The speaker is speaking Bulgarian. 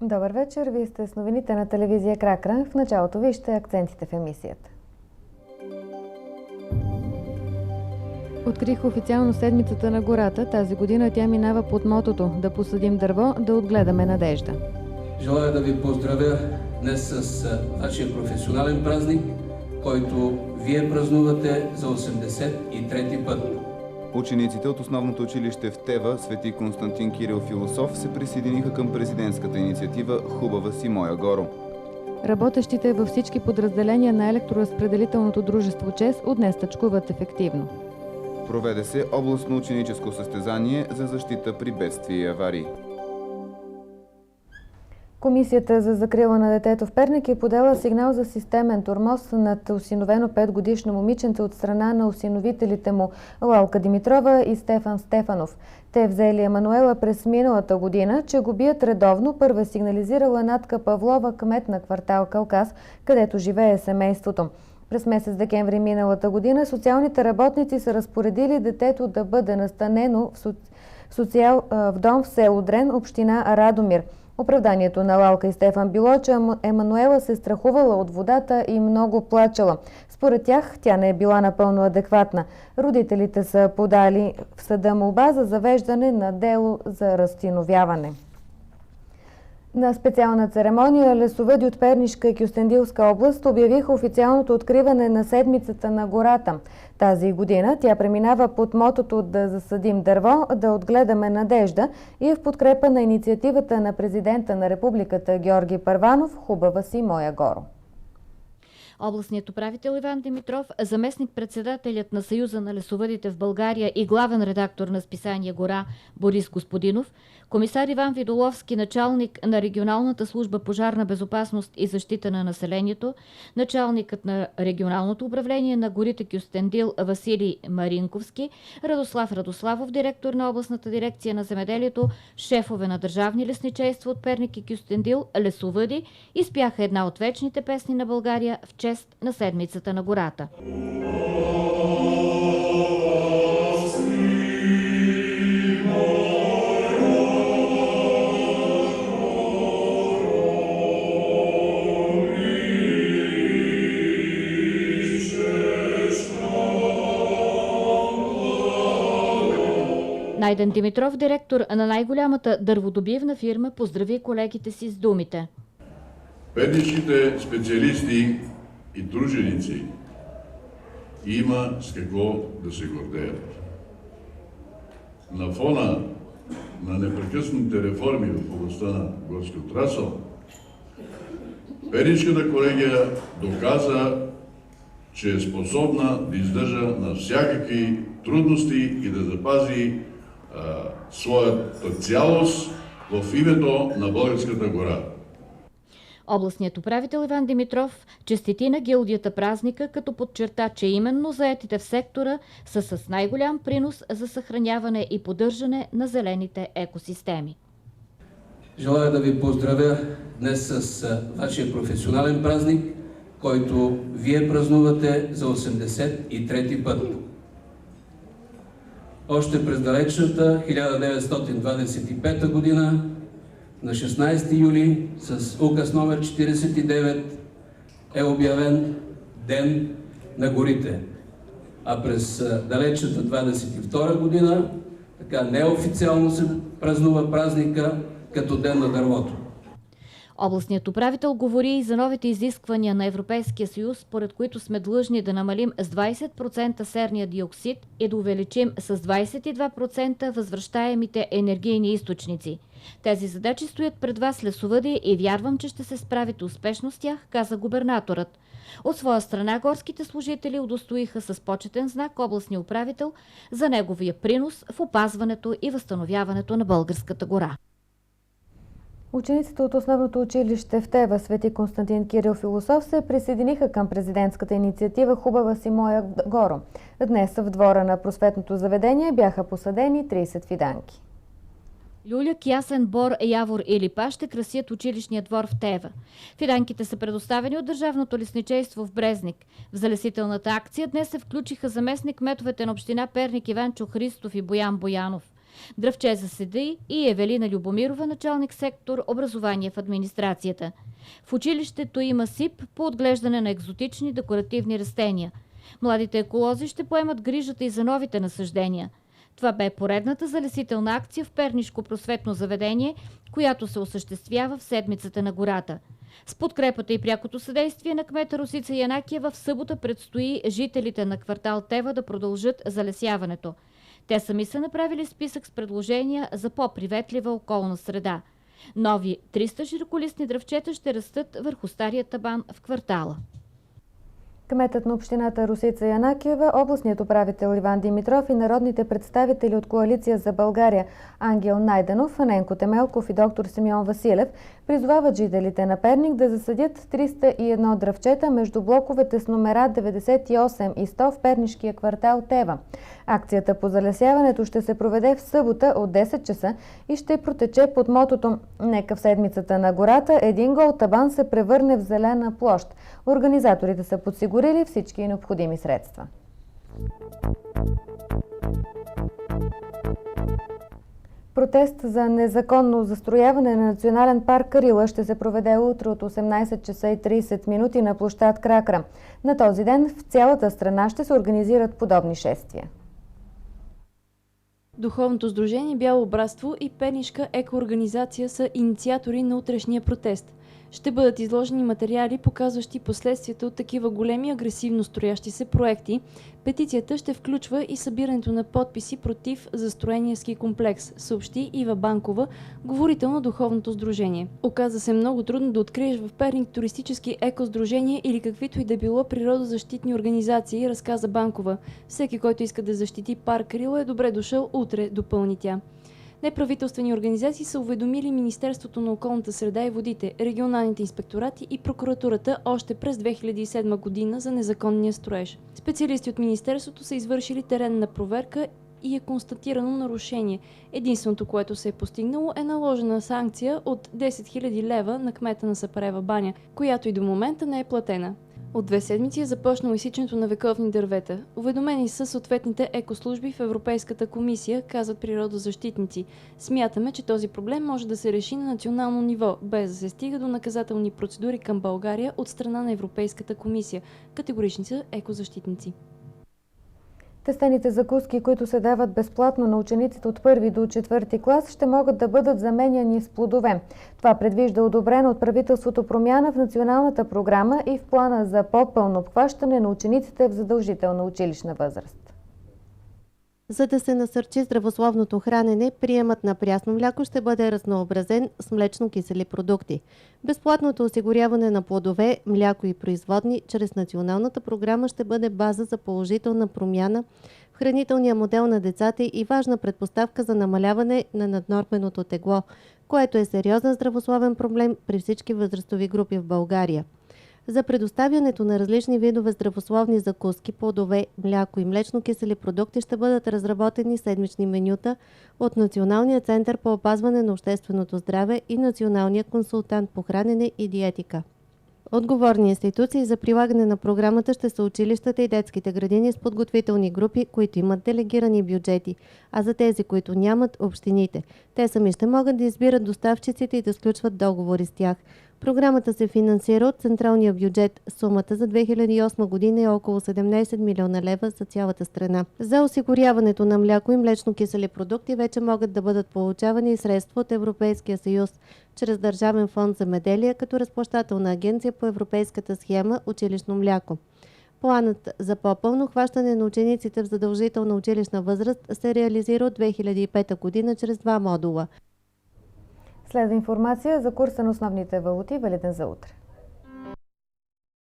Добър вечер, вие сте с новините на телевизия Кракра. В началото вижте акцентите в емисията. Открих официално седмицата на гората. Тази година тя минава под мотото "Да посадим дърво, да отгледаме надежда". Желая да ви поздравя днес с вашия професионален празник, който вие празнувате за 83-ти път. Учениците от основното училище в Тева, Свети Константин Кирил Философ, се присъединиха към президентската инициатива "Хубава си, моя горо". Работещите във всички подразделения на електроразпределителното дружество ЧЕЗ от днес стачкуват ефективно. Проведе се областно ученическо състезание за защита при бедствия и аварии. Комисията за закрила на детето в Перник е подела сигнал за системен тормоз над осиновено 5-годишно момиченце от страна на осиновителите му Лалка Димитрова и Стефан Стефанов. Те взели Емануела през миналата година, че го бият редовно. Първа сигнализирала Натка Павлова, кмет на квартал Калкас, където живее семейството. През месец декември миналата година социалните работници са разпоредили детето да бъде настанено в дом в село Дрен, община Радомир. Оправданието на Лалка и Стефан било, че Емануела се страхувала от водата и много плачела. Според тях тя не е била напълно адекватна. Родителите са подали в съда молба за завеждане на дело за разсиновяване. На специална церемония лесовъди от Пернишка и Кюстендилска област обявиха официалното откриване на седмицата на гората. Тази година тя преминава под мотото "Да засадим дърво, да отгледаме надежда" и е в подкрепа на инициативата на президента на републиката Георги Първанов "Хубава си, моя горо". Областният управител Иван Димитров, заместник-председателят на Съюза на лесовъдите в България и главен редактор на списание "Гора" Борис Господинов, комисар Иван Видоловски, началник на регионалната служба "Пожарна безопасност и защита на населението", началникът на регионалното управление на горите Кюстендил Василий Маринковски, Радослав Радославов, директор на областната дирекция на земеделието, шефове на държавни лесничейства от Перник и Кюстендил, лесовъди изпяха една от вечните песни на България в чест на седмицата на гората. Найден Димитров, директор на най-голямата дърводобивна фирма, поздрави колегите си с думите: "Пернишките специалисти и труженици има с какво да се гордеят. На фона на непрекъснатите реформи в областта на горски отрасъл, Пернишката колегия доказа, че е способна да издържа на всякакви трудности и да запази своята цялост в името на българската гора. Областният управител Иван Димитров честити на гилдията празника, като подчерта, че именно заетите в сектора са с най-голям принос за съхраняване и поддържане на зелените екосистеми. Желая да ви поздравя днес с вашия професионален празник, който вие празнувате за 83-ти път. Още през далечната 1925 година, на 16 юли, с указ номер 49 е обявен Ден на горите. А през далечната 22 година, така неофициално се празнува празника като Ден на дървото. Областният управител говори и за новите изисквания на Европейския съюз, според които сме длъжни да намалим с 20% серния диоксид и да увеличим с 22% възвръщаемите енергийни източници. Тези задачи стоят пред вас, лесовъди, и вярвам, че ще се справите успешно с тях, каза губернаторът. От своя страна горските служители удостоиха с почетен знак областния управител за неговия принос в опазването и възстановяването на българската гора. Учениците от основното училище в Тева, Свети Константин Кирил Философ, се присъединиха към президентската инициатива "Хубава си, моя горо". Днес в двора на просветното заведение бяха посадени 30 фиданки. Люляк, ясен, бор, явор и липа ще красят училищния двор в Тева. Фиданките са предоставени от Държавното лесничейство в Брезник. В залесителната акция днес се включиха заместник кметовете на община Перник Иванчо Христов и Боян Боянов. Дръвчеза Седи и Евелина Любомирова, началник сектор образование в администрацията. В училището има СИП по отглеждане на екзотични декоративни растения. Младите еколози ще поемат грижата и за новите насаждения. Това бе поредната залесителна акция в Пернишко просветно заведение, която се осъществява в седмицата на гората. С подкрепата и прякото съдействие на кмета Росица Янакиева в събота предстои жителите на квартал Тева да продължат залесяването. Те сами са направили списък с предложения за по-приветлива околна среда. Нови 300 широколистни дръвчета ще растат върху стария табан в квартала. Кметът на общината Росица Янакиева, областният управител Иван Димитров и народните представители от Коалиция за България Ангел Найденов, Ненко Темелков и доктор Симеон Василев призовават жителите на Перник да засадят 301 дръвчета между блоковете с номера 98 и 100 в пернишкия квартал Тева. Акцията по залесяването ще се проведе в събота от 10 часа и ще протече под мотото "Нека в седмицата на гората един гол табан се превърне в зелена площ". Организаторите са подсигурили всички необходими средства. Протест за незаконно застрояване на национален парк Карила ще се проведе утре от 18 часа и 30 минути на площад Кракра. На този ден в цялата страна ще се организират подобни шествия. Духовното сдружение Бяло братство и Пернишка екоорганизация са инициатори на утрешния протест. Ще бъдат изложени материали, показващи последствията от такива големи агресивно строящи се проекти. Петицията ще включва и събирането на подписи против застроения ски комплекс, съобщи Ива Банкова, говорител на Духовното сдружение. Оказа се много трудно да откриеш в Перник туристически екосдружение или каквито и да било природозащитни организации, разказа Банкова. Всеки, който иска да защити парк Карила, е добре дошъл утре, допълни тя. Неправителствени организации са уведомили Министерството на околната среда и водите, регионалните инспекторати и прокуратурата още през 2007 година за незаконния строеж. Специалисти от Министерството са извършили теренна проверка и е констатирано нарушение. Единственото, което се е постигнало, е наложена санкция от 10 000 лева на кмета на Сапарева баня, която и до момента не е платена. От 2 седмици е започнало изсичането на вековни дървета. Уведомени са съответните екослужби в Европейската комисия, казват природозащитници. Смятаме, че този проблем може да се реши на национално ниво, без да се стига до наказателни процедури към България от страна на Европейската комисия. Категорични са екозащитници. Тестените закуски, които се дават безплатно на учениците от 1 до 4 клас, ще могат да бъдат заменяни с плодове. Това предвижда одобрена от правителството промяна в националната програма и в плана за по-пълно обхващане на учениците в задължителна училищна възраст. За да се насърчи здравословното хранене, приемът на прясно мляко ще бъде разнообразен с млечно-кисели продукти. Безплатното осигуряване на плодове, мляко и производни чрез националната програма ще бъде база за положителна промяна в хранителния модел на децата и важна предпоставка за намаляване на наднорменото тегло, което е сериозен здравословен проблем при всички възрастови групи в България. За предоставянето на различни видове здравословни закуски, плодове, мляко и млечно-кисели продукти ще бъдат разработени седмични менюта от Националния център по опазване на общественото здраве и Националния консултант по хранене и диетика. Отговорни институции за прилагане на програмата ще са училищата и детските градини с подготвителни групи, които имат делегирани бюджети, а за тези, които нямат, общините. Те сами ще могат да избират доставчиците и да сключват договори с тях. Програмата се финансира от централния бюджет. Сумата за 2008 година е около 17 милиона лева за цялата страна. За осигуряването на мляко и млечно-кисели продукти вече могат да бъдат получавани и средства от Европейския съюз чрез Държавен фонд земеделие като разплащателна агенция по европейската схема училищно мляко. Планът за по-пълно хващане на учениците в задължителна училищна възраст се реализира от 2005 година чрез 2 модула. Следва информация за курса на основните валути. Валиден за утре.